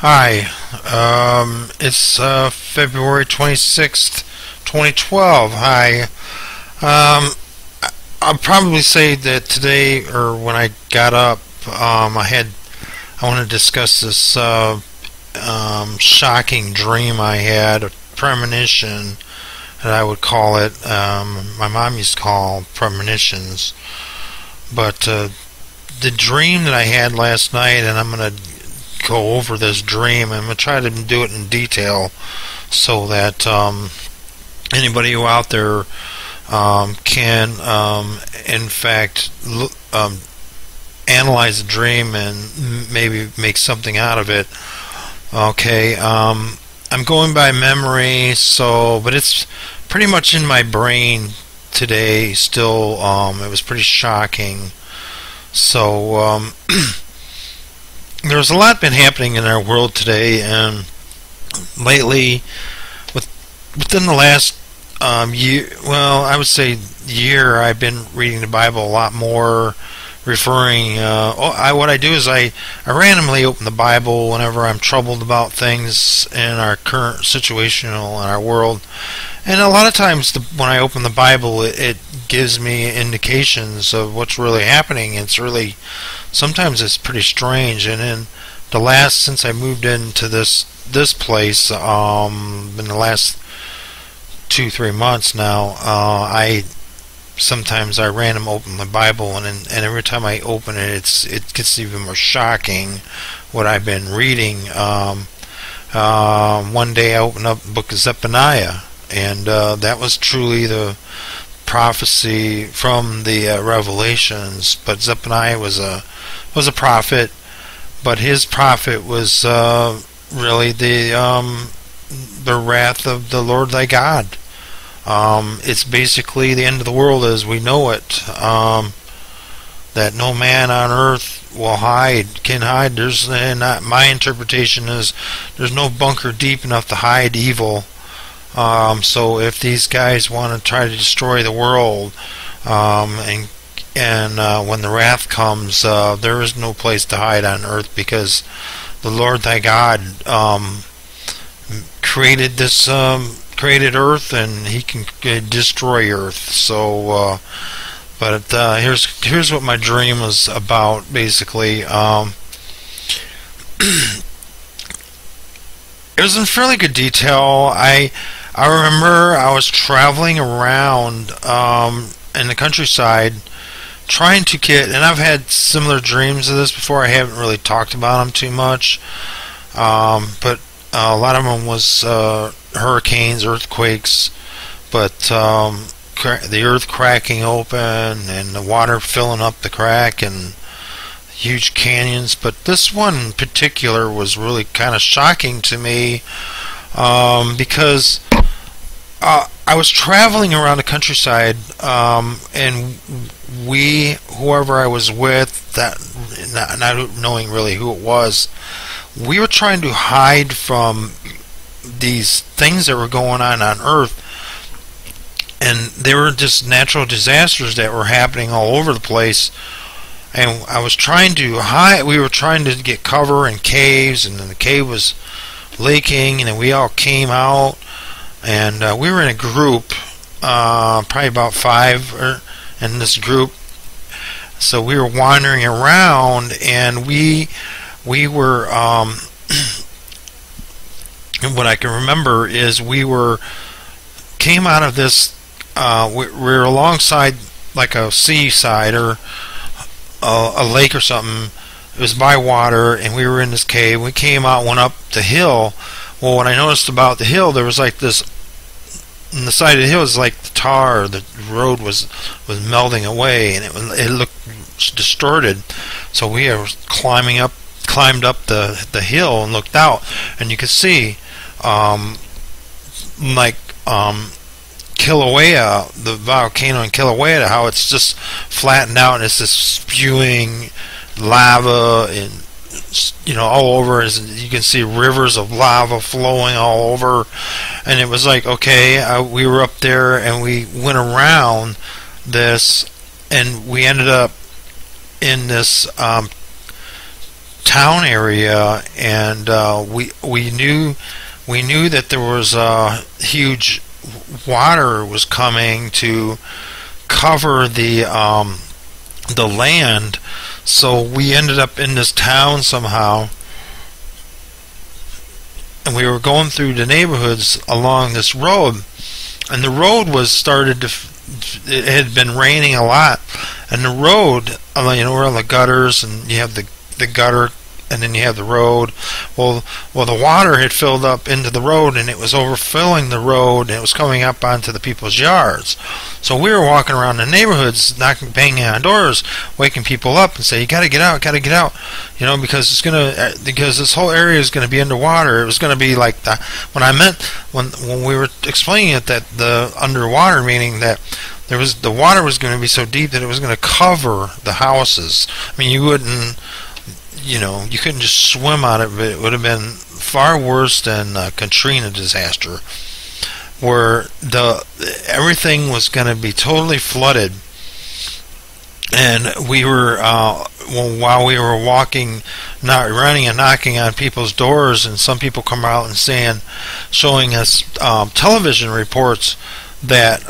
Hi, it's February 26th, 2012. Hi. Um, I'll probably say that today, or when I got up, I want to discuss this shocking dream I had, a premonition that I would call it. My mom used to call premonitions. But the dream that I had last night, and I'm going to go over this dream. I'm going to try to do it in detail so that anybody who out there can, in fact, analyze the dream and maybe make something out of it. Okay, I'm going by memory, but it's pretty much in my brain today still. It was pretty shocking. So, there's a lot been happening in our world today, and lately, within the last year, well, I would say year, I've been reading the Bible a lot more, referring. What I do is I randomly open the Bible whenever I'm troubled about things in our current situation in our world, and a lot of times when I open the Bible, it gives me indications of what's really happening. Sometimes it's pretty strange. And in since I moved into this place, in the last 2-3 months now, I random open the Bible, and every time I open it, it gets even more shocking what I've been reading. One day I opened up the book of Zephaniah, and that was truly the prophecy from the Revelations. But Zephaniah was a prophet, but his prophet was really the wrath of the Lord thy God. It's basically the end of the world as we know it. That no man on earth can hide. My interpretation is there's no bunker deep enough to hide evil. So if these guys want to try to destroy the world, and when the wrath comes, there is no place to hide on earth, because the Lord thy God created created earth, and he can destroy earth. So, here's what my dream was about. Basically, it was in fairly good detail. I remember I was traveling around in the countryside trying to get, and I've had similar dreams of this before. I haven't really talked about them too much, but a lot of them was hurricanes, earthquakes, but the earth cracking open and the water filling up the crack and huge canyons. But this one in particular was really kind of shocking to me, because I was traveling around the countryside, and whoever I was with, not knowing really who it was, we were trying to hide from these things that were going on Earth, and they were just natural disasters that were happening all over the place. And I was trying to hide. We were trying to get cover in caves, and then the cave was leaking, and then we all came out, and we were in a group, probably about 5 in this group. So we were wandering around, and we were what I can remember is came out of this. We were alongside like a seaside or a lake or something. It was by water, and we were in this cave. We came out, went up the hill. Well, what I noticed about the hill, there was like this, on the side of the hill was like the tar, the road was melting away, and it looked distorted. So we climbed up the hill and looked out, and you could see Kilauea, the volcano in Kilauea, how it's just flattened out, and it's just spewing lava and all over. You can see rivers of lava flowing all over, and it was like, okay, we were up there, and we went around this, and we ended up in this town area, and we knew that there was a huge water was coming to cover the land. So we ended up in this town somehow, and we were going through the neighborhoods along this road, and the road was started to it had been raining a lot, and the road, where all the gutters, and you have the gutter, and then you have the road. Well, the water had filled up into the road, and it was overfilling the road, and it was coming up onto the people's yards. So we were walking around the neighborhoods, banging on doors, waking people up, and say, "You got to get out, got to get out," because because this whole area is gonna be underwater. It was gonna be like when we were explaining it, that the underwater, meaning that the water was going to be so deep that it was going to cover the houses. I mean, you wouldn't. You couldn't just swim out of it. It would have been far worse than Katrina disaster, where everything was going to be totally flooded. And we were, while we were walking, not running and knocking on people's doors, and some people come out and showing us television reports that,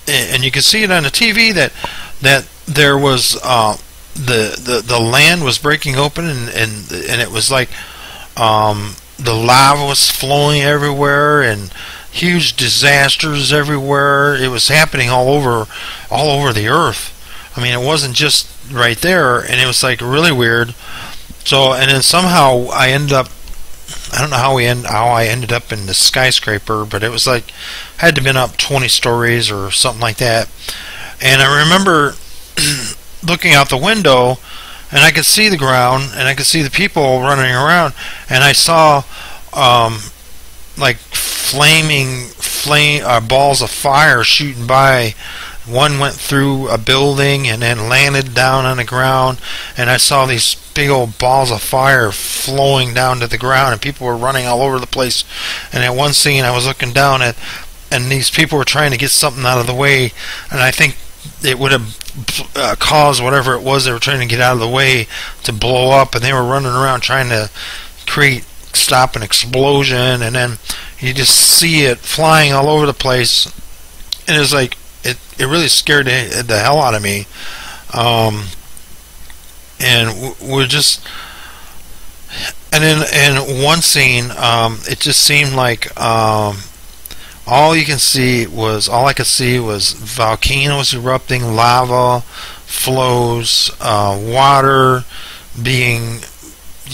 and you can see it on the TV that there was the land was breaking open, and it was like the lava was flowing everywhere, and huge disasters everywhere. It was happening all over the earth. I mean, it wasn't just right there, and it was like really weird. So, and then somehow I ended up, I don't know how I ended up in the skyscraper, but it was like had to been up 20 stories or something like that. And I remember looking out the window, and I could see the ground, and I could see the people running around, and I saw like flaming balls of fire shooting by. One went through a building and then landed down on the ground, and I saw these big old balls of fire flowing down to the ground, and people were running all over the place. And at one scene I was looking down at, and these people were trying to get something out of the way, and I think it would have caused whatever it was they were trying to get out of the way to blow up, and they were running around trying to stop an explosion, and then you just see it flying all over the place, and it was like it really scared the hell out of me. And we're just, and then in one scene, it just seemed like all I could see was volcanoes erupting, lava flows, water being,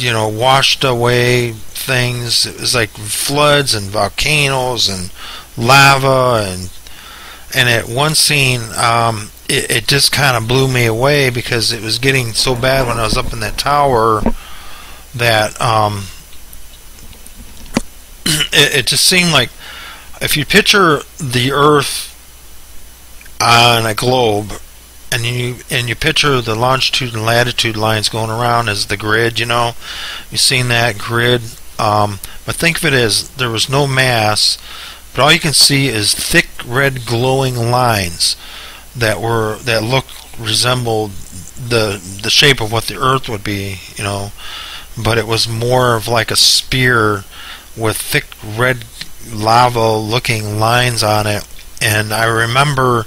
washed away, things. It was like floods and volcanoes and lava, and at one scene, it just kind of blew me away, because it was getting so bad when I was up in that tower that it just seemed like, if you picture the Earth on a globe, and you picture the longitude and latitude lines going around as the grid, you've seen that grid, but think of it as there was no mass, but all you can see is thick red glowing lines that resembled the shape of what the Earth would be, but it was more of like a spear with thick red lava looking lines on it. And I remember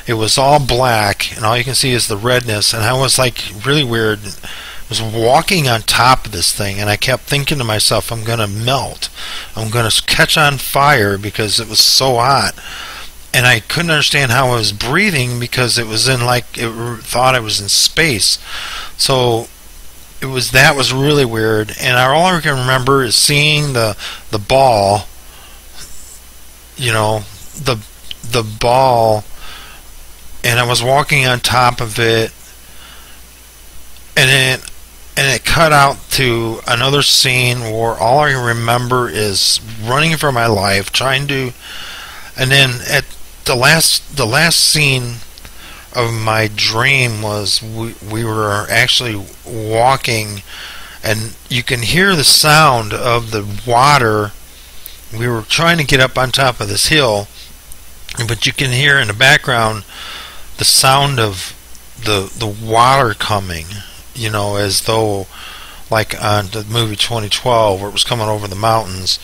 it was all black, and all you can see is the redness, and I was like really weird. I was walking on top of this thing, and I kept thinking to myself, I'm gonna melt, I'm gonna catch on fire, because it was so hot. And I couldn't understand how I was breathing, because it was thought I was in space. So that was really weird. And all I can remember is seeing the ball, the ball, and I was walking on top of it, and it cut out to another scene where all I remember is running for my life, and then at the last scene of my dream was we were actually walking, and you can hear the sound of the water. We were trying to get up on top of this hill, but you can hear in the background the sound of the water coming, as though like on the movie 2012, where it was coming over the mountains,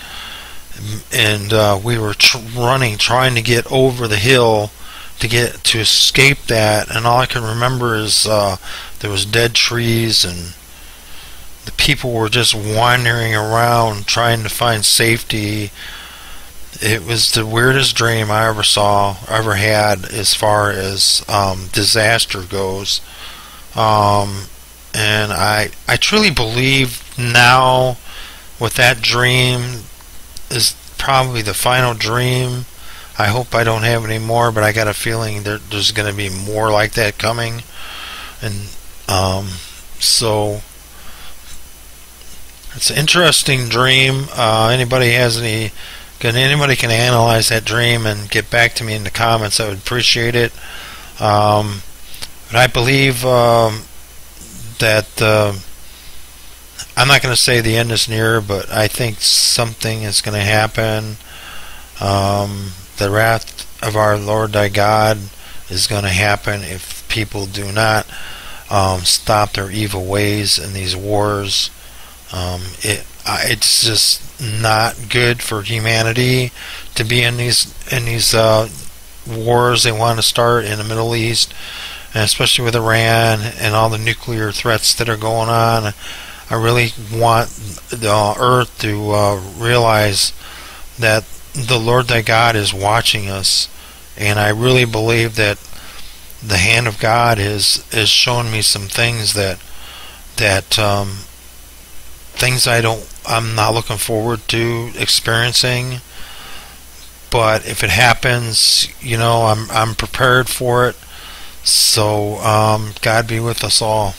and we were running, trying to get over the hill to escape that, and all I can remember is there was dead trees, and the people were just wandering around trying to find safety. It was the weirdest dream I ever had as far as disaster goes. And I truly believe now with that dream is probably the final dream. I hope I don't have any more, but I got a feeling there's going to be more like that coming. And so it's an interesting dream. Anybody can analyze that dream and get back to me in the comments. I would appreciate it. But I believe that I'm not going to say the end is near, but I think something is going to happen. The wrath of our Lord thy God is going to happen if people do not stop their evil ways in these wars. It's just not good for humanity to be in these wars they want to start in the Middle East, and especially with Iran and all the nuclear threats that are going on. I really want the earth to realize that the Lord thy God is watching us, and I really believe that the hand of God is showing me some things that things I'm not looking forward to experiencing. But if it happens, I'm prepared for it. So God be with us all.